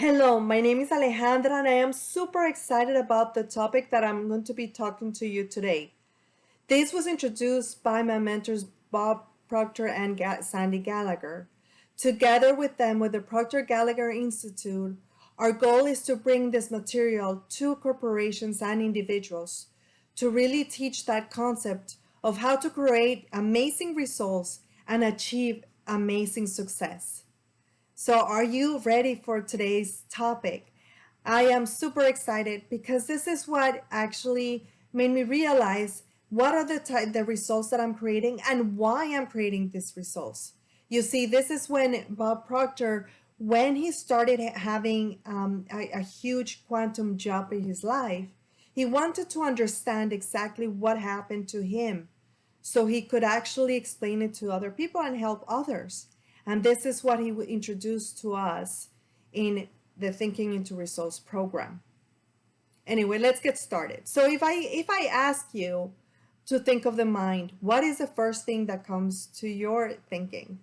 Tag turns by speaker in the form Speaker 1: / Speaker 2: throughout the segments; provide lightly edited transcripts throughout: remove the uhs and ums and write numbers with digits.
Speaker 1: Hello, my name is Alejandra and I am super excited about the topic that I'm going to be talking to you today. This was introduced by my mentors Bob Proctor and Sandy Gallagher. Together with them, with the Proctor Gallagher Institute, our goal is to bring this material to corporations and individuals to really teach that concept of how to create amazing results and achieve amazing success. So, are you ready for today's topic? I am super excited because this is what actually made me realize what are the results that I'm creating and why I'm creating these results. You see, this is when Bob Proctor, when he started having a huge quantum jump in his life, he wanted to understand exactly what happened to him so he could actually explain it to other people and help others. And this is what he would introduce to us in the Thinking into Results program. Anyway, let's get started. So if I ask you to think of the mind, what is the first thing that comes to your thinking?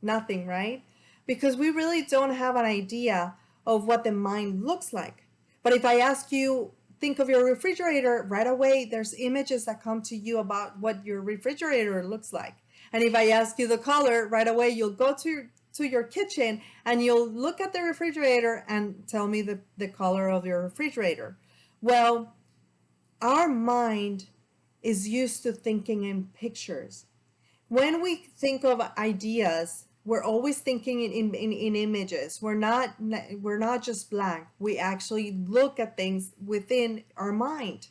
Speaker 1: Nothing, right? Because we really don't have an idea of what the mind looks like. But if I ask you, think of your refrigerator, right away there's images that come to you about what your refrigerator looks like. And if I ask you the color, right away you'll go to your kitchen and you'll look at the refrigerator and tell me the color of your refrigerator. Well, our mind is used to thinking in pictures. When we think of ideas, we're always thinking in images. We're not just blank. We actually look at things within our mind.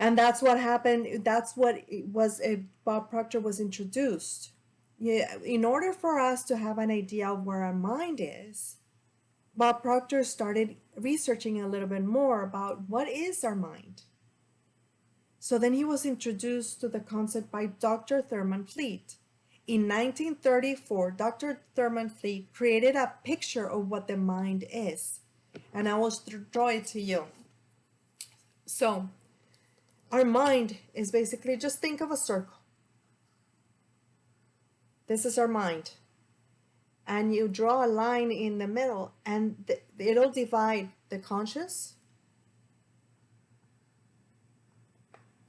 Speaker 1: And that's what happened. That's what it was. Bob Proctor was introduced. Yeah, in order for us to have an idea of where our mind is, Bob Proctor started researching a little bit more about what is our mind. So then he was introduced to the concept by Dr. Thurman Flee. In 1934, Dr. Thurman Flee created a picture of what the mind is. And I will draw it to you. So, our mind is basically, just think of a circle. This is our mind. And you draw a line in the middle and it'll divide the conscious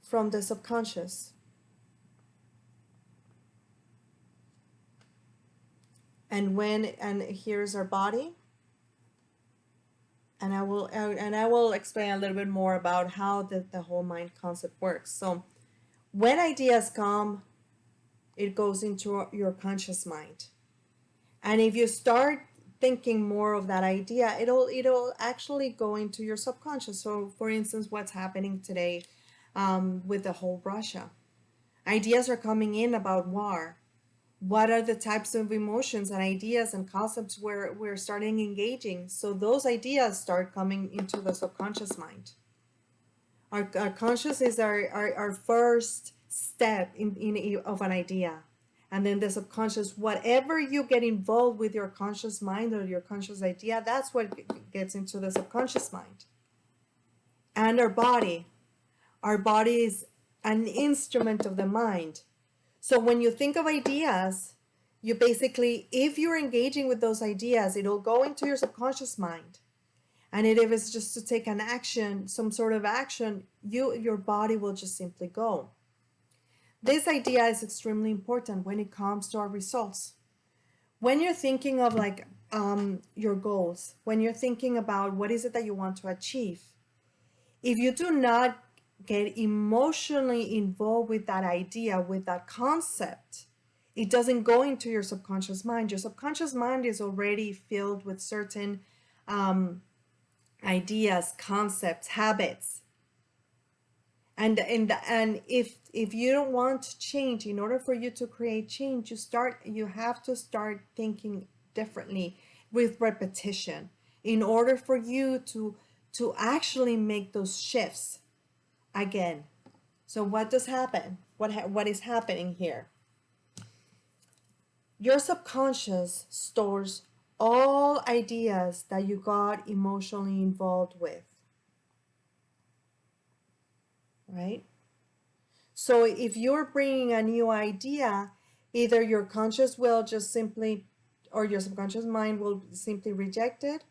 Speaker 1: from the subconscious. And here's our body. And I will explain a little bit more about how the whole mind concept works. So when ideas come, it goes into your conscious mind. And if you start thinking more of that idea, it'll actually go into your subconscious. So for instance, what's happening today with the whole Russia. Ideas are coming in about war. What are the types of emotions and ideas and concepts we're starting engaging? So those ideas start coming into the subconscious mind. Our conscious is our first step of an idea. And then the subconscious, whatever you get involved with your conscious mind or your conscious idea, that's what gets into the subconscious mind. And our body is an instrument of the mind. So when you think of ideas, you basically, if you're engaging with those ideas, it'll go into your subconscious mind. And if it's just to take an action, some sort of action, your body will just simply go. This idea is extremely important when it comes to our results. When you're thinking of your goals, when you're thinking about what is it that you want to achieve, if you do not get emotionally involved with that idea, with that concept, it doesn't go into your subconscious mind. Your subconscious mind is already filled with certain ideas, concepts, habits. And if you don't want change, in order for you to create change, you have to start thinking differently with repetition in order for you to actually make those shifts again. So what does happen? What is happening here? Your subconscious stores all ideas that you got emotionally involved with, right? So if you're bringing a new idea, either your conscious will just simply or your subconscious mind will simply reject it,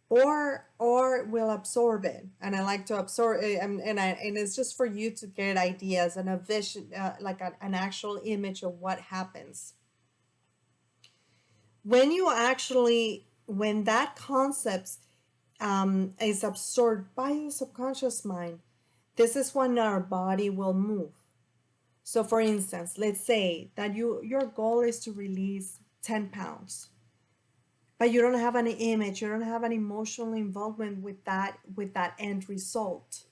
Speaker 1: or will absorb it. And I like to absorb it, and it's just for you to get ideas and a vision, like an actual image of what happens when you actually, when that concept is absorbed by your subconscious mind. This is when our body will move. So for instance, let's say that your goal is to release 10 pounds, but you don't have any image, you don't have an emotional involvement with that end result.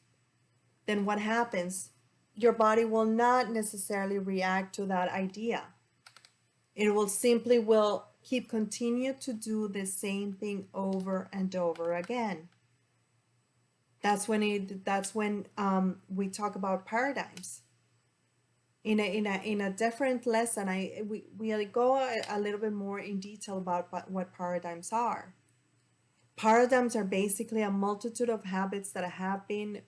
Speaker 1: Then what happens? Your body will not necessarily react to that idea. It will simply will keep continue to do the same thing over and over again. That's when we talk about paradigms. In a different lesson, we go a little bit more in detail about what paradigms are. Paradigms are basically a multitude of habits that have been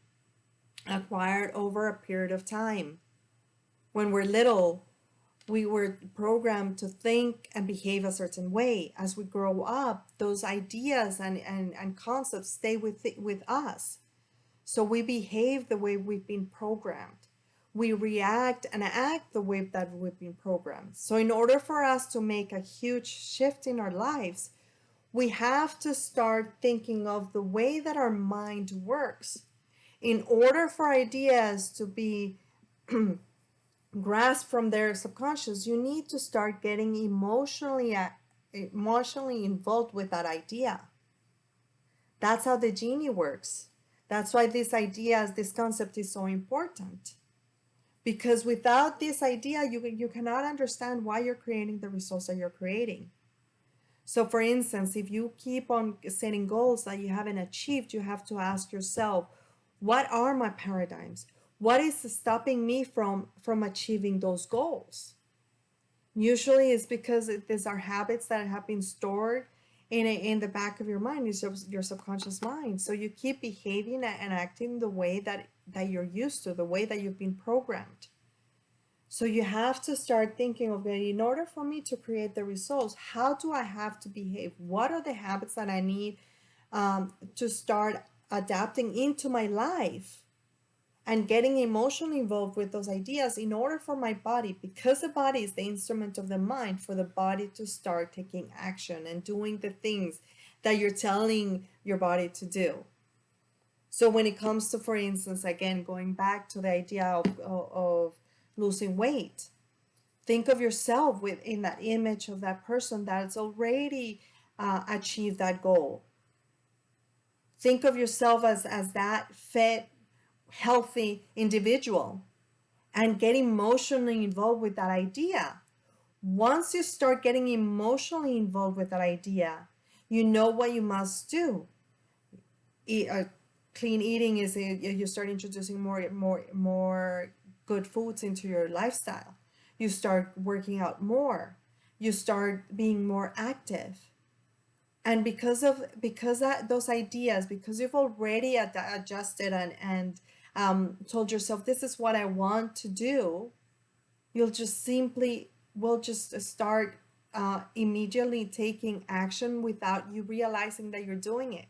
Speaker 1: acquired over a period of time. When we're little, we were programmed to think and behave a certain way. As we grow up, those ideas and concepts stay with us. So we behave the way we've been programmed. We react and act the way that we've been programmed. So in order for us to make a huge shift in our lives, we have to start thinking of the way that our mind works. In order for ideas to be grasped from their subconscious, you need to start getting emotionally involved with that idea. That's how the genie works. That's why this concept is so important. Because without this idea, you cannot understand why you're creating the results that you're creating. So for instance, if you keep on setting goals that you haven't achieved, you have to ask yourself, what are my paradigms? What is stopping me from achieving those goals? Usually it's because these are habits that have been stored in the back of your mind, is your subconscious mind. So you keep behaving and acting the way that you're used to, the way that you've been programmed. So you have to start thinking of it. In order for me to create the results, how do I have to behave? What are the habits that I need to start adapting into my life and getting emotionally involved with those ideas in order for my body, because the body is the instrument of the mind, for the body to start taking action and doing the things that you're telling your body to do. So when it comes to, for instance, again, going back to the idea of losing weight, think of yourself within that image of that person that's already achieved that goal. Think of yourself as that fit, healthy individual, and get emotionally involved with that idea. Once you start getting emotionally involved with that idea, you know what you must do. Clean eating is you start introducing more good foods into your lifestyle. You start working out more. You start being more active. And because those ideas, because you've already adjusted and told yourself, this is what I want to do, you'll just simply will just start immediately taking action without you realizing that you're doing it,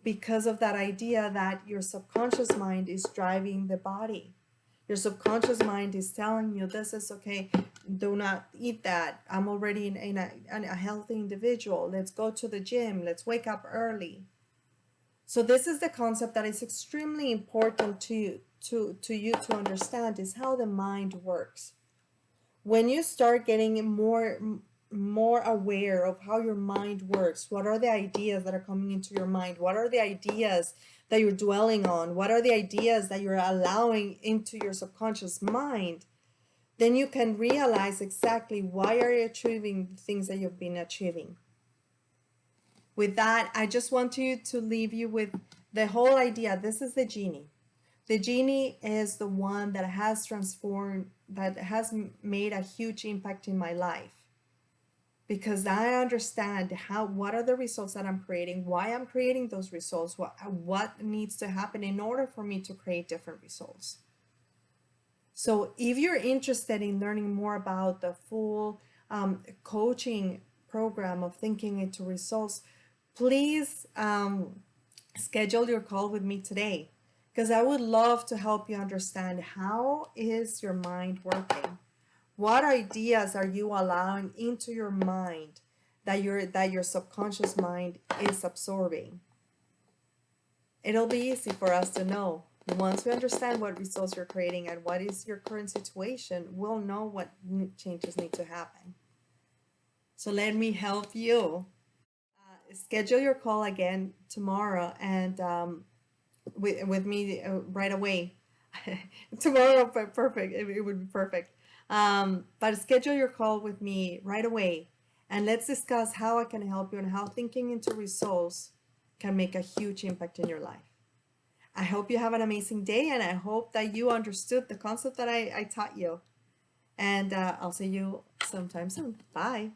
Speaker 1: because of that idea that your subconscious mind is driving the body. Your subconscious mind is telling you, this is okay, do not eat that. I'm already in a healthy individual. Let's go to the gym. Let's wake up early. So this is the concept that is extremely important to you to understand, is how the mind works. When you start getting more aware of how your mind works, what are the ideas that are coming into your mind? What are the ideas that you're dwelling on? What are the ideas that you're allowing into your subconscious mind? Then you can realize exactly why are you achieving the things that you've been achieving. With that, I just want you to leave you with the whole idea. This is the genie. The genie is the one that has transformed, that has made a huge impact in my life. Because I understand what are the results that I'm creating, why I'm creating those results, what needs to happen in order for me to create different results. So if you're interested in learning more about the full coaching program of thinking into results, please schedule your call with me today, because I would love to help you understand how is your mind working. What ideas are you allowing into your mind that your subconscious mind is absorbing? It'll be easy for us to know. Once we understand what results you're creating and what is your current situation, we'll know what changes need to happen. So let me help you. Schedule your call again tomorrow, and with me right away. Tomorrow, perfect. It would be perfect. But schedule your call with me right away, and let's discuss how I can help you and how thinking into results can make a huge impact in your life. I hope you have an amazing day, and I hope that you understood the concept that I taught you. And I'll see you sometime soon. Bye.